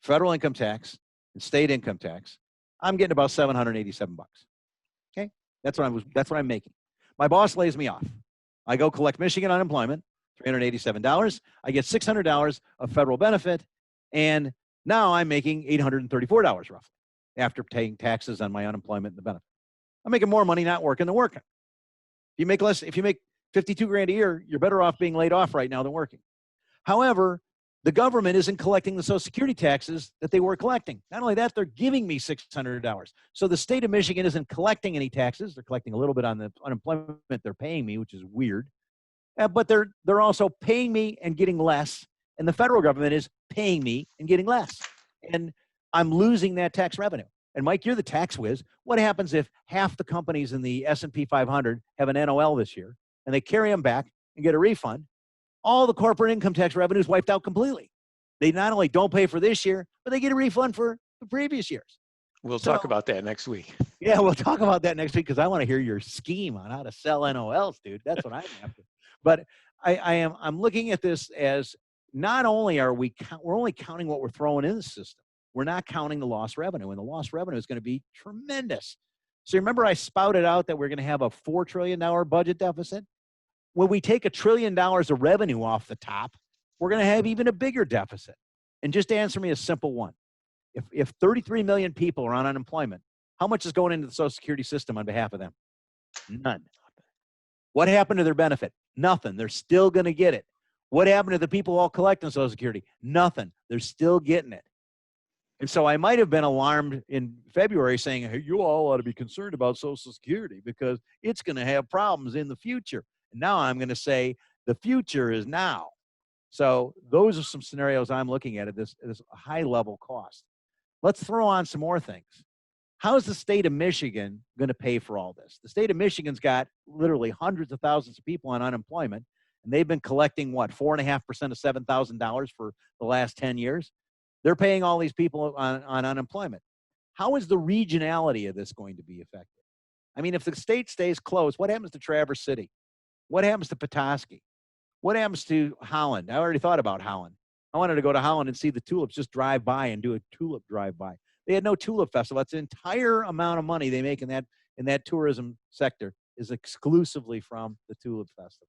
federal income tax, and state income tax, I'm getting about $787. Okay, that's what I'm making. My boss lays me off. I go collect Michigan unemployment, $387. I get $600 of federal benefit, and now I'm making $834 roughly after paying taxes on my unemployment and the benefit. I'm making more money not working than working. If you make 52 grand a year, you're better off being laid off right now than working. However, the government isn't collecting the Social Security taxes that they were collecting. Not only that, they're giving me $600. So the state of Michigan isn't collecting any taxes. They're collecting a little bit on the unemployment they're paying me, which is weird. But they're also paying me and getting less. And the federal government is paying me and getting less. And I'm losing that tax revenue. And Mike, you're the tax whiz. What happens if half the companies in the S&P 500 have an NOL this year and they carry them back and get a refund? All the corporate income tax revenue is wiped out completely. They not only don't pay for this year, but they get a refund for the previous years. We'll talk about that next week. Yeah, we'll talk about that next week, because I want to hear your scheme on how to sell NOLs, dude. That's what I'm after. But I'm looking at this as not only are we're only counting what we're throwing in the system. We're not counting the lost revenue, and the lost revenue is going to be tremendous. So remember I spouted out that we're going to have a $4 trillion budget deficit? When we take $1 trillion of revenue off the top, we're going to have even a bigger deficit. And just answer me a simple one. If 33 million people are on unemployment, how much is going into the Social Security system on behalf of them? None. What happened to their benefit? Nothing. They're still going to get it. What happened to the people all collecting Social Security? Nothing. They're still getting it. And so I might have been alarmed in February saying, hey, you all ought to be concerned about Social Security because it's going to have problems in the future. And now I'm going to say the future is now. So those are some scenarios I'm looking at this high level cost. Let's throw on some more things. How is the state of Michigan going to pay for all this? The state of Michigan's got literally hundreds of thousands of people on unemployment, and they've been collecting, what, 4.5% of $7,000 for the last 10 years? They're paying all these people on unemployment. How is the regionality of this going to be affected? I mean, if the state stays closed, what happens to Traverse City? What happens to Petoskey? What happens to Holland? I already thought about Holland. I wanted to go to Holland and see the tulips, just drive by and do a tulip drive-by. They had no tulip festival. That's the entire amount of money they make in that tourism sector is exclusively from the tulip festival.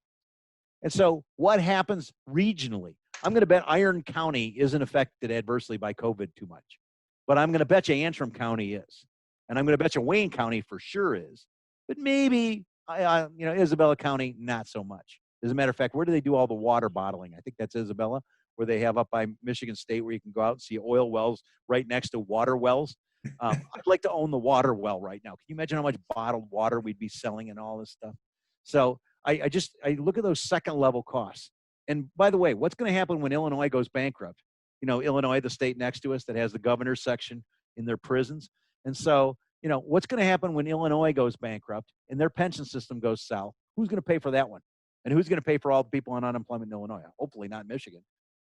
And so what happens regionally? I'm going to bet Iron County isn't affected adversely by COVID too much, but I'm going to bet you Antrim County is. And I'm going to bet you Wayne County for sure is. But maybe, Isabella County, not so much. As a matter of fact, where do they do all the water bottling? I think that's Isabella, where they have up by Michigan State, where you can go out and see oil wells right next to water wells. I'd like to own the water well right now. Can you imagine how much bottled water we'd be selling and all this stuff? So I look at those second level costs. And by the way, what's going to happen when Illinois goes bankrupt? Illinois, the state next to us that has the governor's section in their prisons. And so, what's going to happen when Illinois goes bankrupt and their pension system goes south? Who's going to pay for that one? And who's going to pay for all the people on unemployment in Illinois? Hopefully not Michigan.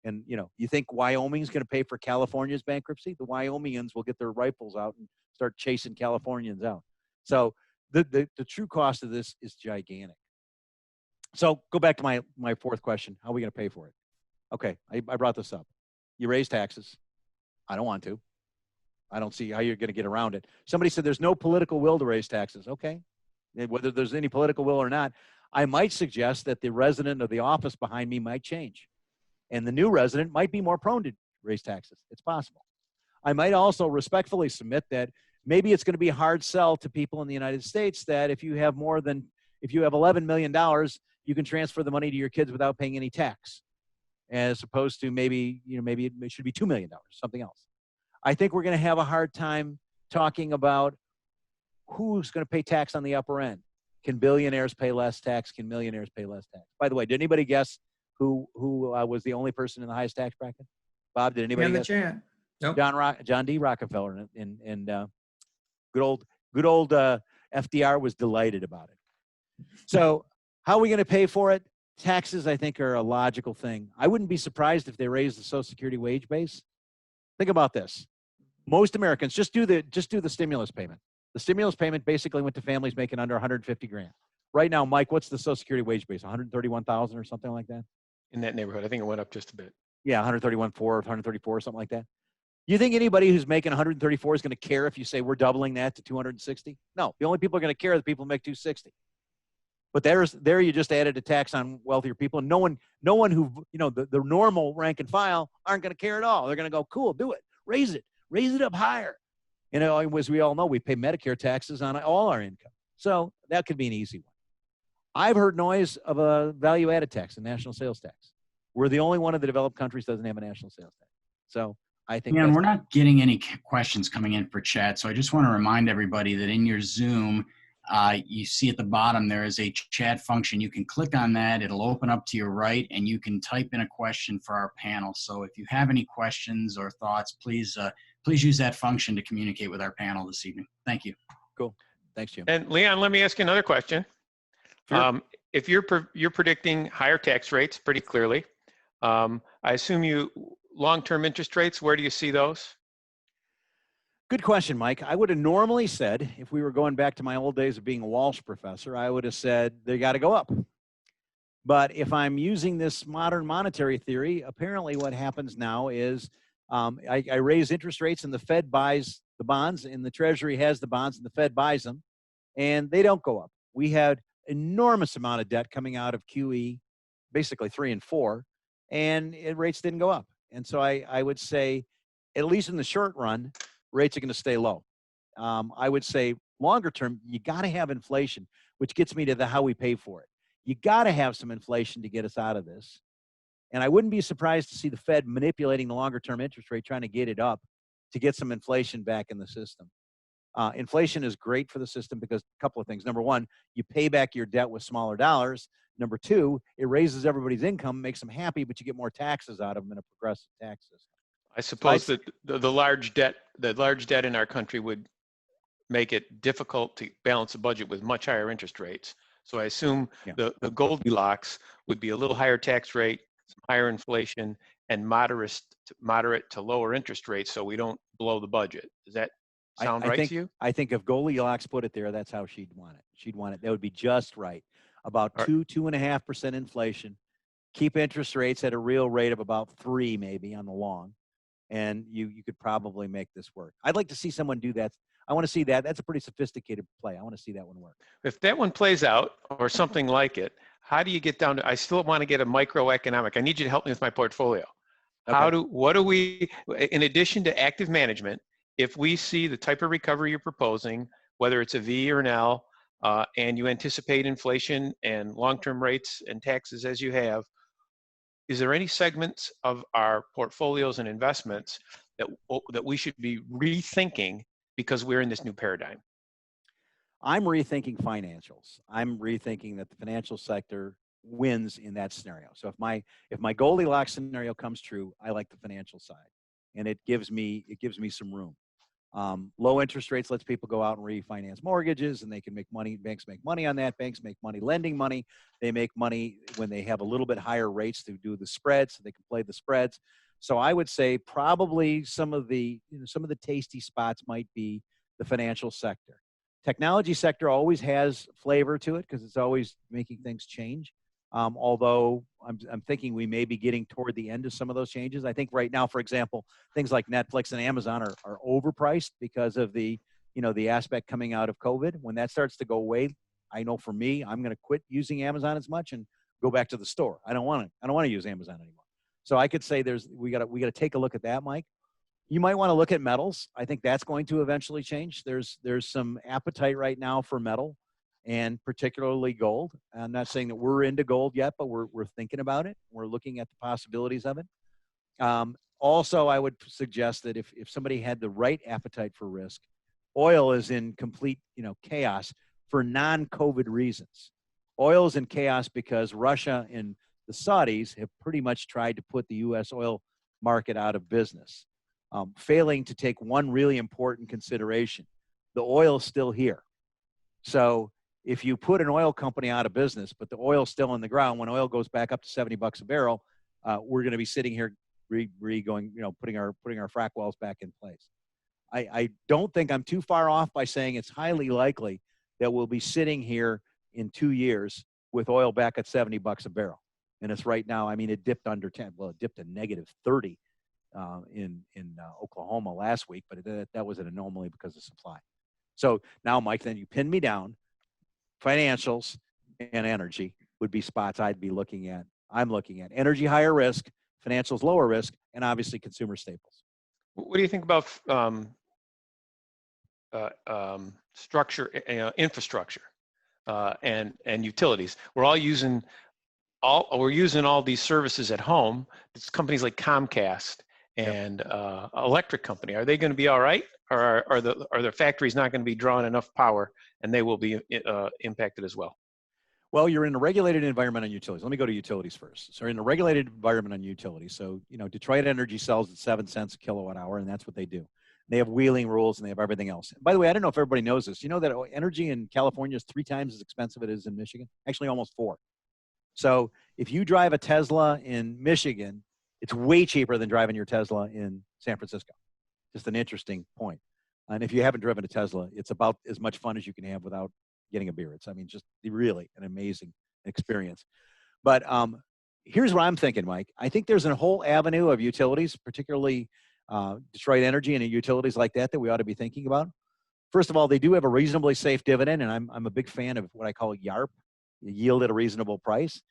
And, you think Wyoming's going to pay for California's bankruptcy? The Wyomingians will get their rifles out and start chasing Californians out. So the true cost of this is gigantic. So go back to my fourth question. How are we going to pay for it? Okay, I brought this up. You raise taxes. I don't want to. I don't see how you're going to get around it. Somebody said there's no political will to raise taxes. Okay, whether there's any political will or not, I might suggest that the resident of the office behind me might change. And the new resident might be more prone to raise taxes. It's possible. I might also respectfully submit that maybe it's going to be a hard sell to people in the United States that if you have $11 million, you can transfer the money to your kids without paying any tax, as opposed to maybe it should be $2 million, something else. I think we're going to have a hard time talking about who's going to pay tax on the upper end. Can billionaires pay less tax? Can millionaires pay less tax? By the way, did anybody guess who was the only person in the highest tax bracket? Bob, did anybody guess? In the chat. Nope. John D. Rockefeller and good old FDR was delighted about it. So how are we going to pay for it? Taxes, I think, are a logical thing. I wouldn't be surprised if they raise the Social Security wage base. Think about this. Most Americans just do the stimulus payment. The stimulus payment basically went to families making under 150 grand. Right now, Mike, what's the Social Security wage base? 131,000 or something like that? In that neighborhood. I think it went up just a bit. Yeah, 131.4, 134, something like that. You think anybody who's making 134 is going to care if you say we're doubling that to 260? No, the only people are going to care are the people who make 260. But there you just added a tax on wealthier people. And no one who, the normal rank and file aren't going to care at all. They're going to go, cool, do it. Raise it up higher. As we all know, we pay Medicare taxes on all our income. So that could be an easy one. I've heard noise of a value-added tax, a national sales tax. We're the only one of the developed countries that doesn't have a national sales tax. So I think we're not getting any questions coming in for chat. So I just want to remind everybody that in your Zoom, you see at the bottom there is a chat function. You can click on that. It'll open up to your right, and you can type in a question for our panel. So if you have any questions or thoughts, please use that function to communicate with our panel this evening. Thank you. Cool. Thanks, Jim. And Leon, let me ask you another question. Sure. If you're predicting higher tax rates pretty clearly, I assume long-term interest rates, where do you see those? Good question, Mike. I would have normally said, if we were going back to my old days of being a Walsh professor, I would have said they got to go up. But if I'm using this modern monetary theory, apparently what happens now is I raise interest rates and the Fed buys the bonds and the Treasury has the bonds and the Fed buys them and they don't go up. We had enormous amount of debt coming out of QE, basically 3 and 4, and rates didn't go up. And so I would say, at least in the short run, rates are going to stay low. I would say longer term, you got to have inflation, which gets me to the how we pay for it. You got to have some inflation to get us out of this. And I wouldn't be surprised to see the Fed manipulating the longer term interest rate, trying to get it up to get some inflation back in the system. Inflation is great for the system because a couple of things. Number one, you pay back your debt with smaller dollars. Number two, it raises everybody's income, makes them happy, but you get more taxes out of them in a progressive tax system. I suppose that the large debt in our country would make it difficult to balance a budget with much higher interest rates. So I assume the Goldilocks would be a little higher tax rate, some higher inflation, and moderate to lower interest rates so we don't blow the budget. Does that sound right to you? I think if Goldilocks put it there, that's how she'd want it. She'd want it. That would be just right. About 2.5% inflation. Keep interest rates at a real rate of about 3 maybe on the long. And you could probably make this work. I'd like to see someone do that. I want to see that. That's a pretty sophisticated play. I want to see that one work. If that one plays out or something like it, how do you get down to, I still want to get a microeconomic. I need you to help me with my portfolio. Okay. What do we, in addition to active management, if we see the type of recovery you're proposing, whether it's a V or an L, and you anticipate inflation and long-term rates and taxes as you have, is there any segments of our portfolios and investments that we should be rethinking because we're in this new paradigm? I'm rethinking financials. I'm rethinking that the financial sector wins in that scenario. So if my Goldilocks scenario comes true, I like the financial side, and it gives me some room. Low interest rates lets people go out and refinance mortgages, and they can make money. Banks make money on that. Banks make money lending money. They make money when they have a little bit higher rates to do the spreads, so they can play the spreads. So I would say probably some of the tasty spots might be the financial sector. Technology sector always has flavor to it because it's always making things change. Although I'm thinking we may be getting toward the end of some of those changes. I think right now, for example, things like Netflix and Amazon are overpriced because of the aspect coming out of COVID. When that starts to go away, I know for me, I'm going to quit using Amazon as much and go back to the store. I don't want to use Amazon anymore. So I could say we got to take a look at that, Mike. You might want to look at metals. I think that's going to eventually change. There's some appetite right now for metal, and particularly gold. I'm not saying that we're into gold yet, but we're thinking about it. We're looking at the possibilities of it. Also, I would suggest that if somebody had the right appetite for risk, oil is in complete chaos for non-COVID reasons. Oil is in chaos because Russia and the Saudis have pretty much tried to put the U.S. oil market out of business, failing to take one really important consideration. The oil is still here. So if you put an oil company out of business, but the oil's still in the ground, when oil goes back up to $70 a barrel, we're going to be sitting here putting our frac wells back in place. I don't think I'm too far off by saying it's highly likely that we'll be sitting here in 2 years with oil back at $70 a barrel. And it's right now, I mean, it dipped under 10. Well, it dipped to negative 30 in Oklahoma last week, but that was an anomaly because of supply. So now, Mike, then you pin me down. Financials and energy would be spots I'd be looking at. I'm looking at energy, higher risk, financials, lower risk, and obviously consumer staples. What do you think about infrastructure and utilities? We're using all these services at home. It's companies like Comcast and electric company. Are they going to be all right, or are the factories not going to be drawing enough power and they will be impacted as well? Well, you're in a regulated environment on utilities. Let me go to utilities first. So you're in a regulated environment on utilities. So, Detroit Energy sells at 7 cents a kilowatt hour, and that's what they do. They have wheeling rules, and they have everything else. By the way, I don't know if everybody knows this. You know that energy in California is 3 times as expensive as it is in Michigan? Actually, almost 4. So if you drive a Tesla in Michigan, it's way cheaper than driving your Tesla in San Francisco. Just an interesting point. And if you haven't driven a Tesla, it's about as much fun as you can have without getting a beer. It's, just really an amazing experience. But here's what I'm thinking, Mike. I think there's a whole avenue of utilities, particularly Detroit Energy and utilities like that we ought to be thinking about. First of all, they do have a reasonably safe dividend, and I'm a big fan of what I call YARP, yield at a reasonable price.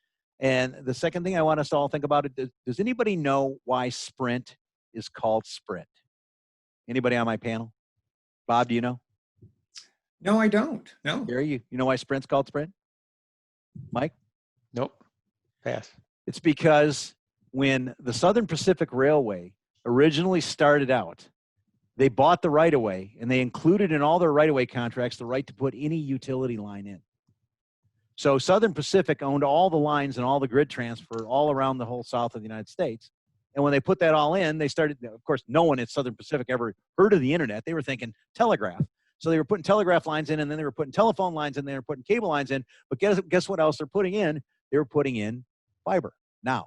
And the second thing I want us to all think about it, does anybody know why Sprint is called Sprint? Anybody on my panel? Bob, do you know? No, I don't. No. Gary, you know why Sprint's called Sprint? Mike? Nope. Pass. It's because when the Southern Pacific Railway originally started out, they bought the right-of-way, and they included in all their right-of-way contracts the right to put any utility line in. So Southern Pacific owned all the lines and all the grid transfer all around the whole south of the United States. And when they put that all in, they started, of course, no one at Southern Pacific ever heard of the internet. They were thinking telegraph. So they were putting telegraph lines in, and then they were putting telephone lines in, and they were putting cable lines in. But guess what else they're putting in? They were putting in fiber now.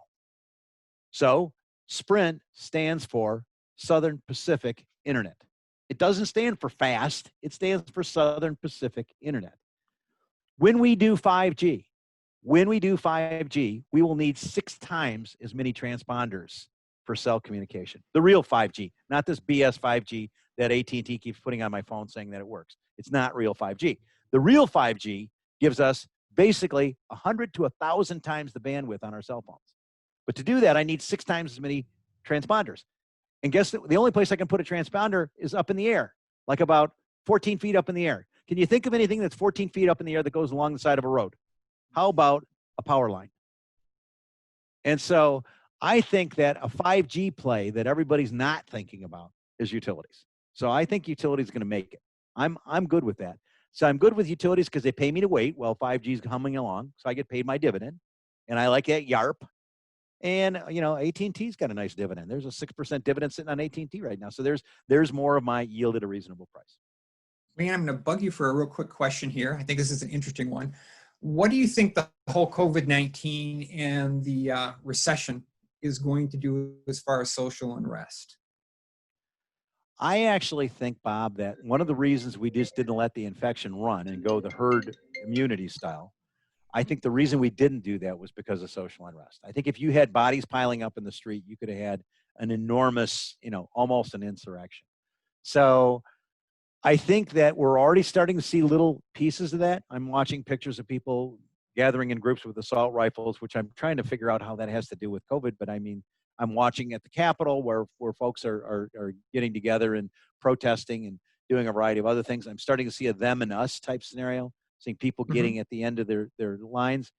So Sprint stands for Southern Pacific Internet. It doesn't stand for fast. It stands for Southern Pacific Internet. When we do 5G, we will need 6 times as many transponders for cell communication. The real 5G, not this BS 5G that AT&T keeps putting on my phone saying that it works. It's not real 5G. The real 5G gives us basically 100 to 1,000 times the bandwidth on our cell phones. But to do that, I need 6 times as many transponders. And guess the only place I can put a transponder is up in the air, like about 14 feet up in the air. Can you think of anything that's 14 feet up in the air that goes along the side of a road? How about a power line? And so I think that a 5G play that everybody's not thinking about is utilities. So I think utilities is going to make it. I'm good with that. So I'm good with utilities because they pay me to wait while 5G is humming along. So I get paid my dividend. And I like that YARP. And, AT&T's got a nice dividend. There's a 6% dividend sitting on AT&T right now. So there's more of my yield at a reasonable price. Leanne, I'm going to bug you for a real quick question here. I think this is an interesting one. What do you think the whole COVID-19 and the recession is going to do as far as social unrest? I actually think, Bob, that one of the reasons we just didn't let the infection run and go the herd immunity style, I think the reason we didn't do that was because of social unrest. I think if you had bodies piling up in the street, you could have had an enormous, almost an insurrection. So I think that we're already starting to see little pieces of that. I'm watching pictures of people gathering in groups with assault rifles, which I'm trying to figure out how that has to do with COVID. But I mean, I'm watching at the Capitol where folks are getting together and protesting and doing a variety of other things. I'm starting to see a them and us type scenario, seeing people getting at the end of their lines.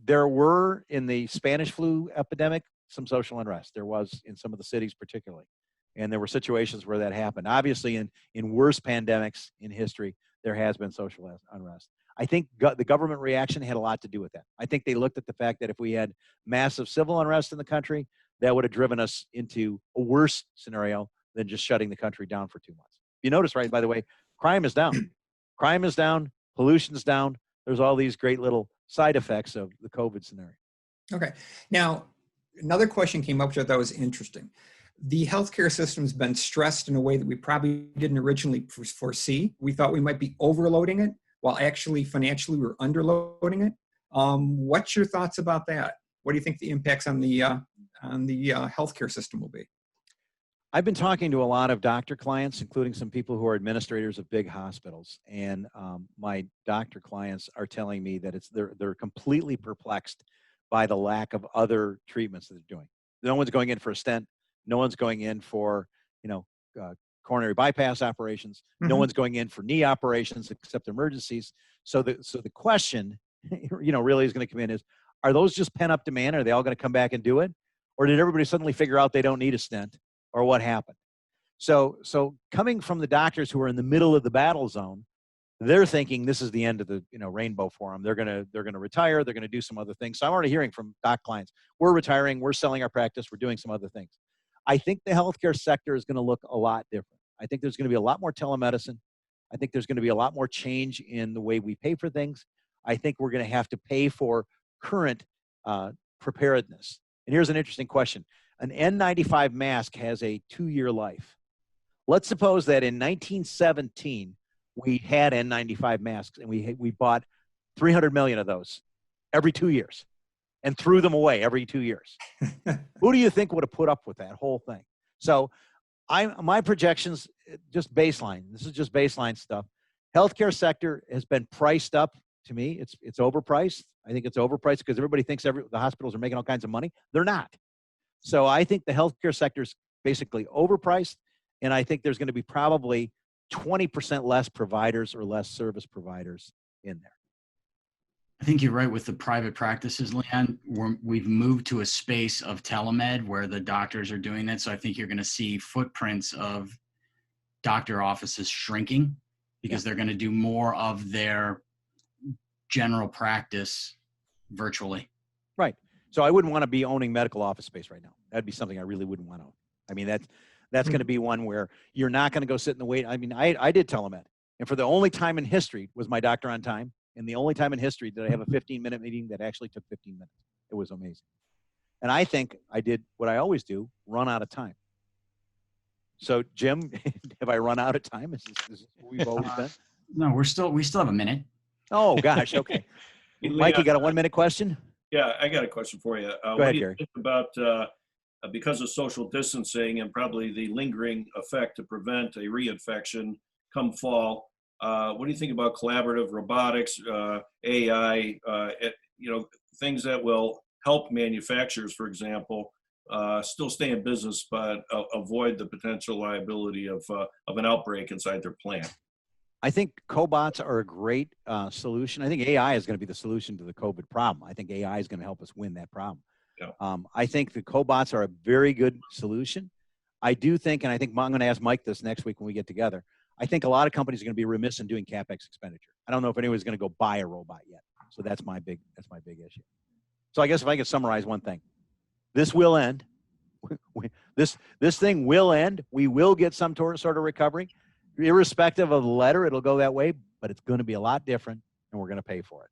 There were, in the Spanish flu epidemic, some social unrest. There was in some of the cities particularly. And there were situations where that happened. Obviously, in worse pandemics in history, there has been social unrest. I think the government reaction had a lot to do with that. I think they looked at the fact that if we had massive civil unrest in the country, that would have driven us into a worse scenario than just shutting the country down for 2 months. You notice, right, by the way, crime is down. Crime is down. Pollution's down. There's all these great little side effects of the COVID scenario. Okay. Now, another question came up which I thought was interesting. The healthcare system's been stressed in a way that we probably didn't originally foresee. We thought we might be overloading it, while actually financially we're underloading it. What's your thoughts about that? What do you think the impacts on the healthcare system will be? I've been talking to a lot of doctor clients, including some people who are administrators of big hospitals, and my doctor clients are telling me that they're completely perplexed by the lack of other treatments that they're doing. No one's going in for a stent. No one's going in for, coronary bypass operations. No one's going in for knee operations except emergencies. So the question, really is going to come in is, are those just pent up demand? Are they all going to come back and do it? Or did everybody suddenly figure out they don't need a stent, or what happened? So coming from the doctors who are in the middle of the battle zone, they're thinking this is the end of the rainbow for them. They're gonna retire. They're gonna do some other things. So I'm already hearing from doc clients, we're retiring. We're selling our practice. We're doing some other things. I think the healthcare sector is going to look a lot different. I think there's going to be a lot more telemedicine. I think there's going to be a lot more change in the way we pay for things. I think we're going to have to pay for current preparedness. And here's an interesting question. An N95 mask has a 2-year life. Let's suppose that in 1917, we had N95 masks and we bought 300 million of those. every 2 years and threw them away every 2 years. Who do you think would have put up with that whole thing? So my projections, just baseline. This is just baseline stuff. Healthcare sector has been priced up. To me, it's overpriced. I think it's overpriced because everybody thinks the hospitals are making all kinds of money. They're not. So I think the healthcare sector is basically overpriced, and I think there's going to be probably 20% less providers or less service providers in there. I think you're right with the private practices, Leon. We've moved to a space of telemed where the doctors are doing that. So I think you're going to see footprints of doctor offices shrinking because they're going to do more of their general practice virtually. Right. So I wouldn't want to be owning medical office space right now. That'd be something I really wouldn't want to own. I mean, that's going to be one where you're not going to go sit in the wait. I mean, I did telemed, and for the only time in history was my doctor on time. And the only time in history did I have a 15-minute meeting that actually took 15 minutes. It was amazing. And I think I did what I always do, run out of time. So, Jim, have I run out of time? Is this what we've always been? No, we still have a minute. Oh, gosh. Okay. Mike, you got a 1-minute question? Yeah, I got a question for you. Go What ahead, do you Gary. think about, because of social distancing and probably the lingering effect to prevent a reinfection come fall, what do you think about collaborative robotics, AI, things that will help manufacturers, for example, still stay in business but avoid the potential liability of an outbreak inside their plant? I think cobots are a great solution. I think AI is going to be the solution to the COVID problem. I think AI is going to help us win that problem. Yeah. I think the cobots are a very good solution. I do think, and I think I'm going to ask Mike this next week when we get together, I think a lot of companies are going to be remiss in doing CapEx expenditure. I don't know if anyone's going to go buy a robot yet. So that's my big issue. So I guess if I could summarize one thing, this will end. This thing will end. We will get some sort of recovery. Irrespective of the letter, it'll go that way, but it's going to be a lot different, and we're going to pay for it.